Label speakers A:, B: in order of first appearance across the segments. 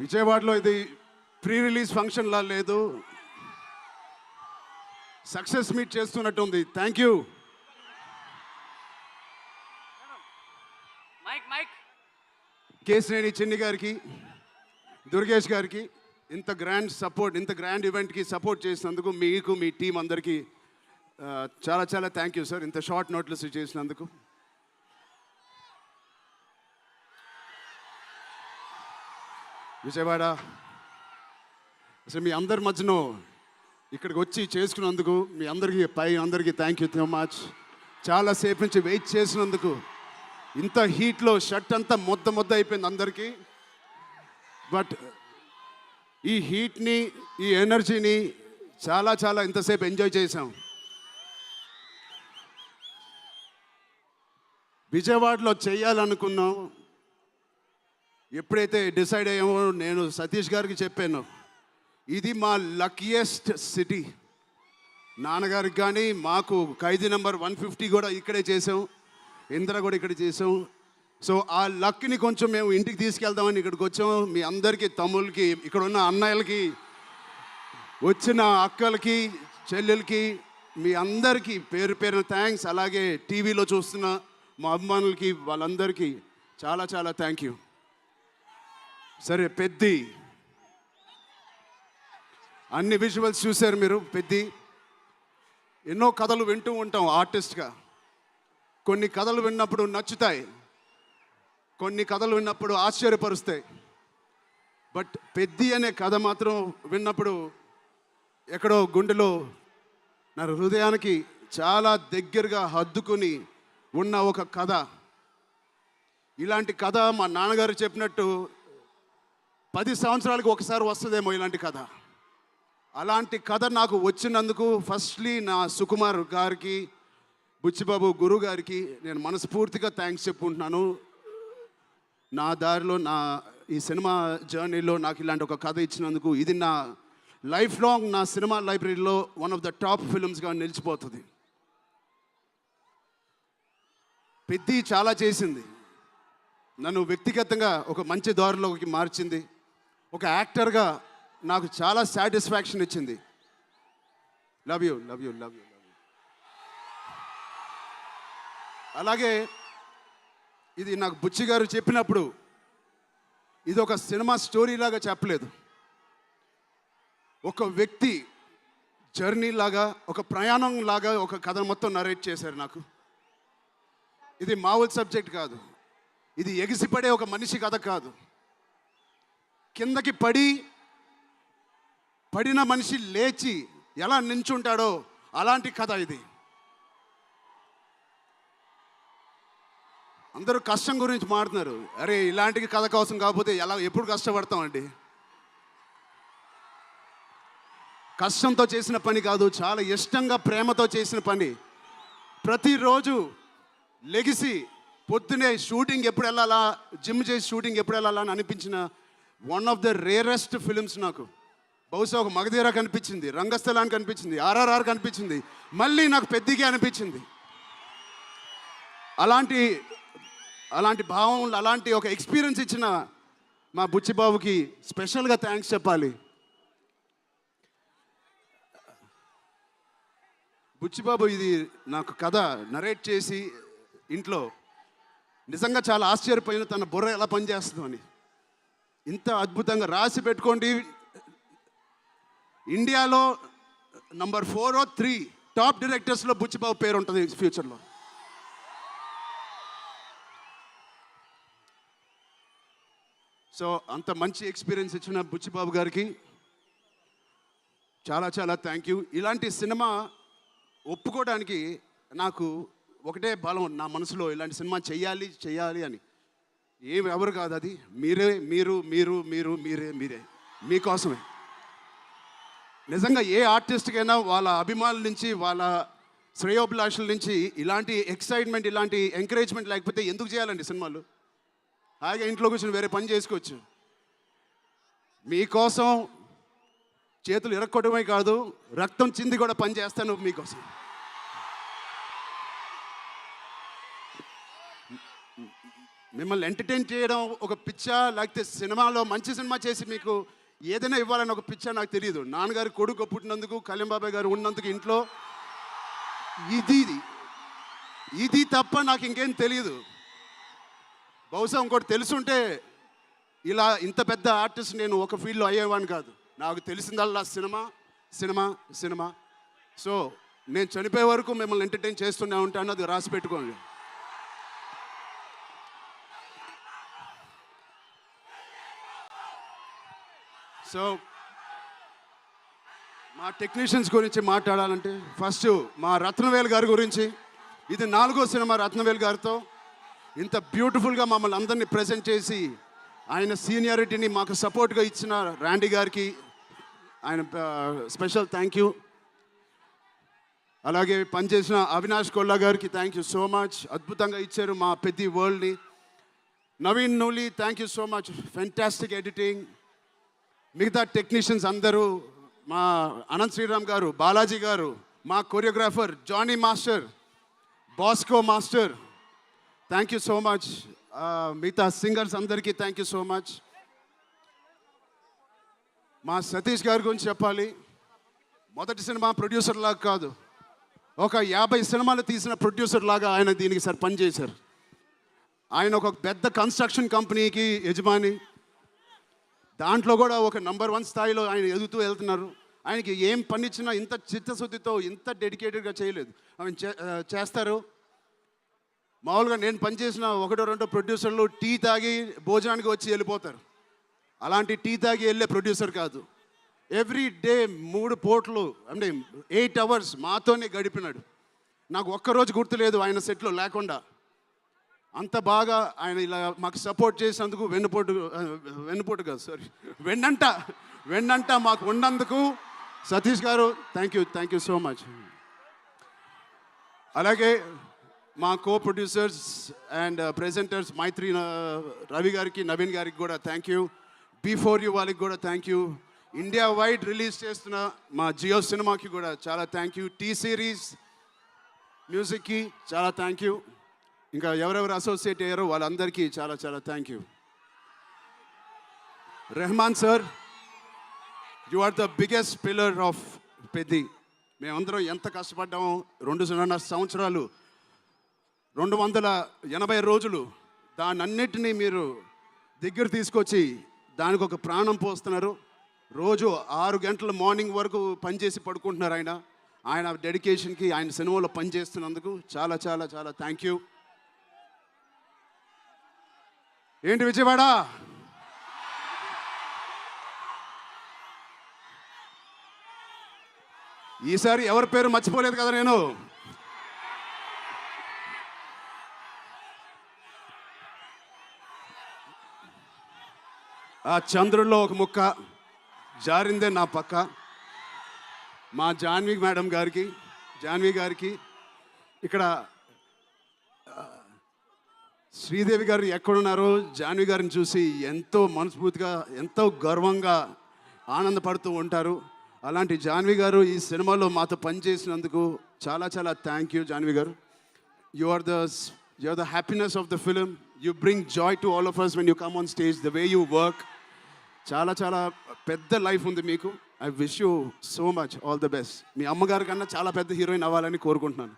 A: విజయవాడలో ఇది pre release ఫంక్షన్లా లేదు, సక్సెస్ మీట్ చేస్తున్నట్టుంది. Thank you. కేశినేని చిన్ని గారికి, దుర్గేష్ గారికి ఇంత గ్రాండ్ సపోర్ట్, ఇంత గ్రాండ్ ఈవెంట్కి సపోర్ట్ చేసినందుకు మీకు, మీ టీం అందరికీ చాలా చాలా థ్యాంక్ యూ సార్. ఇంత షార్ట్ నోట్లెస్ చేసినందుకు. విజయవాడ అసలు మీ అందరి మధ్యలో ఇక్కడికి వచ్చి చేసుకున్నందుకు మీ అందరికీ థ్యాంక్ యూ సో మచ్. చాలాసేపు నుంచి వెయిట్ చేసినందుకు. ఇంత హీట్లో షర్ట్ అంతా మొద్ద అయిపోయింది అందరికీ. బట్ ఈ హీట్ని, ఈ ఎనర్జీని చాలా ఇంతసేపు ఎంజాయ్ చేసాం. విజయవాడలో చేయాలనుకున్నాం. ఎప్పుడైతే డిసైడ్ అయ్యామో నేను సతీష్ గారికి చెప్పాను, ఇది మా లక్కీయెస్ట్ సిటీ. నాన్నగారికి కానీ మాకు ఖైదీ నెంబర్ 150 కూడా ఇక్కడే చేసాం, ఇంద్ర కూడా ఇక్కడ చేసాం. సో ఆ లక్ని కొంచెం మేము ఇంటికి తీసుకెళ్దామని ఇక్కడికి వచ్చాం. మీ అందరికీ, తమ్ముళ్ళకి, ఇక్కడ ఉన్న అన్నయ్యలకి, వచ్చిన అక్కలకి, చెల్లెలకి, మీ అందరికీ పేరు పేరున థ్యాంక్స్. అలాగే టీవీలో చూస్తున్న మా అభిమానులకి, వాళ్ళందరికీ చాలా థ్యాంక్ యూ. సరే, పెద్ది అన్ని విజువల్స్ చూశారు మీరు. పెద్ది ఎన్నో కథలు వింటూ ఉంటాం ఆర్టిస్ట్గా. కొన్ని కథలు విన్నప్పుడు నచ్చుతాయి, కొన్ని కథలు విన్నప్పుడు ఆశ్చర్యపరుస్తాయి. బట్ పెద్ది అనే కథ మాత్రం విన్నప్పుడు ఎక్కడో గుండెలో నా హృదయానికి చాలా దగ్గరగా హద్దుకుని ఉన్న ఒక కథ. ఇలాంటి కథ మా నాన్నగారు చెప్పినట్టు 10 సంవత్సరాలకు ఒకసారి వస్తుందేమో ఇలాంటి కథ. అలాంటి కథ నాకు వచ్చినందుకు ఫస్ట్లీ నా సుకుమార్ గారికి, బుచ్చిబాబు గురువు గారికి నేను మనస్ఫూర్తిగా థ్యాంక్స్ చెప్పుకుంటున్నాను. నా దారిలో, నా ఈ సినిమా జర్నీలో నాకు ఇలాంటి ఒక కథ ఇచ్చినందుకు. ఇది నా లైఫ్ లాంగ్ నా సినిమా లైబ్రరీలో వన్ ఆఫ్ ద టాప్ ఫిల్మ్స్గా నిలిచిపోతుంది. పెద్ది చాలా చేసింది, నన్ను వ్యక్తిగతంగా ఒక మంచి దారిలోకి మార్చింది. ఒక యాక్టర్గా నాకు చాలా సాటిస్ఫాక్షన్ ఇచ్చింది. Love you. అలాగే ఇది నాకు బుచ్చి గారు చెప్పినప్పుడు ఇది ఒక సినిమా స్టోరీ లాగా చెప్పలేదు, ఒక వ్యక్తి జర్నీ లాగా, ఒక ప్రయాణం లాగా ఒక కథ మొత్తం నరేట్ చేశారు నాకు. ఇది మామూలు సబ్జెక్ట్ కాదు, ఇది ఎగిసిపడే ఒక మనిషి కథ కాదు. కిందకి పడిన మనిషి లేచి ఎలా నించుంటాడో అలాంటి కథ ఇది. అందరూ కష్టం గురించి మాట్లాడుతున్నారు. అరే, ఇలాంటి కథ కోసం కాకపోతే ఎప్పుడు కష్టపడతామండి? కష్టంతో చేసిన పని కాదు, చాలా ఇష్టంగా, ప్రేమతో చేసిన పని. ప్రతిరోజు లెగిసి పొద్దునే షూటింగ్ ఎప్పుడు వెళ్ళాలా, జిమ్ చేసి షూటింగ్ ఎప్పుడు వెళ్ళాలా అని అనిపించిన one of the rarest films నాకు. బహుశా ఒక మగధీర కనిపించింది, రంగస్థలానికి కనిపించింది, RRR కనిపించింది, మళ్ళీ నాకు పెద్దిగా అనిపించింది. అలాంటి భావం, అలాంటి ఒక ఎక్స్పీరియన్స్ ఇచ్చిన మా బుచ్చిబాబుకి స్పెషల్గా థ్యాంక్స్ చెప్పాలి. బుచ్చిబాబు ఇది నాకు కథ నరేట్ చేసి ఇంట్లో నిజంగా చాలా ఆశ్చర్యపోయిన, తన బుర్ర ఎలా పనిచేస్తుందో అని. ఇంత అద్భుతంగా రాసి పెట్టుకోండి. ఇండియాలో నంబర్ 4 or 3 టాప్ డైరెక్టర్స్లో బుచ్చిబాబు పేరు ఉంటుంది ఫ్యూచర్లో. సో అంత మంచి ఎక్స్పీరియన్స్ ఇచ్చిన బుచ్చిబాబు గారికి చాలా థ్యాంక్ యూ. ఇలాంటి సినిమా ఒప్పుకోవడానికి నాకు ఒకటే బలం నా మనసులో, ఇలాంటి సినిమా చెయ్యాలి అని. ఎవరు కాదు, అది మీరే మీకోసమే. నిజంగా ఏ ఆర్టిస్ట్కైనా వాళ్ళ అభిమానుల నుంచి, వాళ్ళ శ్రేయోభిలాషుల నుంచి ఇలాంటి ఎక్సైట్మెంట్, ఇలాంటి ఎంకరేజ్మెంట్ లేకపోతే ఎందుకు చేయాలండి సినిమాలు? హాయిగా ఇంట్లో కూర్చొని వేరే పని చేసుకోవచ్చు. మీకోసం చేతులు ఇరక్కొట్టడమే కాదు, రక్తం చింది కూడా పని చేస్తాను మీకోసం. మిమ్మల్ని ఎంటర్టైన్ చేయడం ఒక పిచ్చా, లేకపోతే సినిమాలో మంచి సినిమా చేసి మీకు ఏదైనా ఇవ్వాలని ఒక పిచ్చా నాకు తెలియదు. నాన్నగారు కొడుకు పుట్టినందుకు, కళ్యాణ్ బాబాయ్ గారు ఉన్నందుకు ఇంట్లో ఇది ఇది తప్ప నాకు ఇంకేం తెలియదు. బహుశా ఇంకోటి తెలుసుంటే ఇలా ఇంత పెద్ద ఆర్టిస్ట్ నేను ఒక ఫీల్డ్లో అయ్యేవాడిని కాదు. నాకు తెలిసిందల్లా సినిమా సినిమా సినిమా. సో నేను చనిపోయే వరకు మిమ్మల్ని ఎంటర్టైన్ చేస్తూనే ఉంటాను, అది రాసి పెట్టుకోండి. సో మా టెక్నీషియన్స్ గురించి మాట్లాడాలంటే ఫస్ట్ మా రత్నవేల్ గారి గురించి. ఇది 4వ సినిమా రత్నవేల్ గారితో. ఇంత బ్యూటిఫుల్గా మమ్మల్ని అందరినీ ప్రజెంట్ చేసి ఆయన సీనియారిటీని మాకు సపోర్ట్గా ఇచ్చిన ర్యాండీ గారికి ఆయన స్పెషల్ థ్యాంక్ యూ. అలాగే పనిచేసిన అవినాష్ కొల్లా గారికి థ్యాంక్ యూ సో మచ్. అద్భుతంగా ఇచ్చారు మా పెద్ద వరల్డ్ని. Naveen Nooli thank you so much, fantastic editing. మిగతా టెక్నీషియన్స్ అందరూ, మా అనంత్ శ్రీరామ్ గారు, బాలాజీ గారు, మా choreographer Jani master, Bosco master, thank you so much. మిగతా సింగర్స్ అందరికీ థ్యాంక్ యూ సో మచ్. మా సతీష్ గారి గురించి చెప్పాలి. మొదటి సినిమా ప్రొడ్యూసర్ లాగా కాదు, ఒక 50 సినిమాలు తీసిన ప్రొడ్యూసర్ లాగా ఆయన దీనికి పనిచేశారు. ఆయన ఒక పెద్ద కన్స్ట్రక్షన్ కంపెనీకి యజమాని. దాంట్లో కూడా ఒక నంబర్ 1 స్థాయిలో ఆయన ఎదుగుతూ వెళ్తున్నారు. ఆయనకి ఏం పని ఇచ్చినా ఇంత చిత్తశుద్ధితో, ఇంత డెడికేటెడ్గా చేయలేదు. ఆయన చేస్తారు. మామూలుగా నేను పనిచేసిన 1-2 ప్రొడ్యూసర్లు టీ తాగి భోజనానికి వచ్చి వెళ్ళిపోతారు. అలాంటి టీ తాగి వెళ్ళే ప్రొడ్యూసర్ కాదు. ఎవ్రీ డే 3 పూటలు అంటే 8 అవర్స్ మాతోనే గడిపినాడు. నాకు ఒక్కరోజు గుర్తులేదు ఆయన సెట్లో లేకుండా. అంత బాగా ఆయన ఇలా మాకు సపోర్ట్ చేసినందుకు వెన్నుపోటు కాదు సారీ వెన్నంట మాకు ఉన్నందుకు సతీష్ గారు థ్యాంక్ యూ సో మచ్. అలాగే మా కో ప్రొడ్యూసర్స్ అండ్ ప్రెజెంటర్స్ మైత్రి రవి గారికి, నవీన్ గారికి కూడా థ్యాంక్ యూ. B4U వాళ్ళకి కూడా thank you. India wide release చేస్తున్న మా జియో సినిమాకి కూడా చాలా థ్యాంక్ యూ. టీ సిరీస్ మ్యూజిక్కి చాలా థ్యాంక్ యూ. ఇంకా ఎవరెవరు అసోసియేట్ అయ్యారో వాళ్ళందరికీ చాలా చాలా thank you. Rahman sir, you are the biggest pillar of Peddi. మేమందరం ఎంత కష్టపడ్డామో 2.5 సంవత్సరాలు, 280 రోజులు, దాన్నన్నిటినీ మీరు దగ్గర తీసుకొచ్చి దానికి ఒక ప్రాణం పోస్తున్నారు. రోజు 6 గంటల మార్నింగ్ వరకు పనిచేసి పడుకుంటున్నారు ఆయన డెడికేషన్కి, ఆయన సినిమాలో పనిచేస్తున్నందుకు చాలా చాలా చాలా థ్యాంక్ యూ. ఏంటి విజయవాడ? ఈసారి ఎవరి పేరు మర్చిపోలేదు కదా నేను. ఆ చంద్రుల్లో ఒక ముక్క జారిందే నా పక్క. మా జాన్వి గారికి ఇక్కడ శ్రీదేవి గారు ఎక్కడున్నారో జాన్వి గారిని చూసి ఎంతో మనస్ఫూర్తిగా, ఎంతో గర్వంగా ఆనందపడుతూ ఉంటారు. అలాంటి జాన్వి గారు ఈ సినిమాలో మాతో పనిచేసినందుకు చాలా చాలా థ్యాంక్ యూ జాన్వి గారు. You are the happiness of the film. You bring joy to all of us when you come on stage, the way you work. చాలా చాలా పెద్ద లైఫ్ ఉంది మీకు. I wish you so much all the best. మీ అమ్మగారి కన్నా చాలా పెద్ద హీరోయిన్ అవ్వాలని కోరుకుంటున్నాను.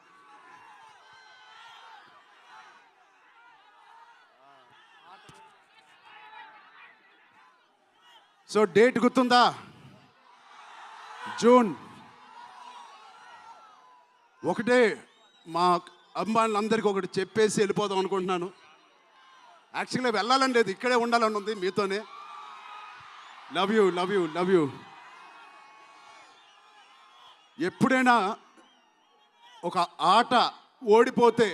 A: సో డేట్ గుర్తుందా? జూన్ 1. మా అమ్మాయిలందరికీ ఒకటి చెప్పేసి వెళ్ళిపోదాం అనుకుంటున్నాను. యాక్చువల్గా వెళ్ళాలని లేదు, ఇక్కడే ఉండాలని ఉంది మీతోనే. Love you. ఎప్పుడైనా ఒక ఆట ఓడిపోతే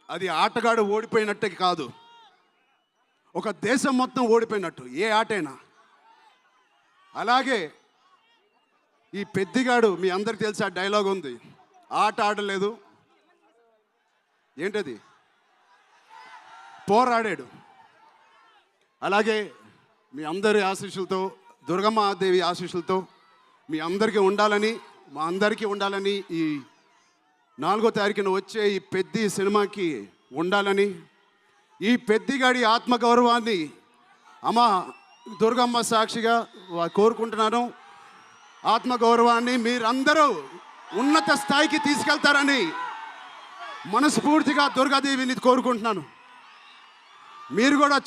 A: అది ఆటగాడు ఓడిపోయినట్టే కాదు, ఒక దేశం మొత్తం ఓడిపోయినట్టు ఏ ఆటైనా. అలాగే ఈ పెద్దిగాడు, మీ అందరికి తెలిసి ఆ డైలాగ్ ఉంది, ఆట ఆడలేదు, ఏంటది, పోరాడాడు. అలాగే మీ అందరి ఆశీస్సులతో, దుర్గమ్మాదేవి ఆశీస్సులతో మీ అందరికీ ఉండాలని, మా అందరికీ ఉండాలని, ఈ 4వ తారీఖున వచ్చే ఈ పెద్ద సినిమాకి ఉండాలని, ఈ పెద్దిగాడి ఆత్మగౌరవాన్ని అమ్మ దుర్గమ్మ సాక్షిగా కోరుకుంటున్నాను. ఆత్మగౌరవాన్ని మీరందరూ ఉన్నత స్థాయికి తీసుకెళ్తారని మనస్ఫూర్తిగా దుర్గాదేవిని కోరుకుంటున్నాను. మీరు కూడా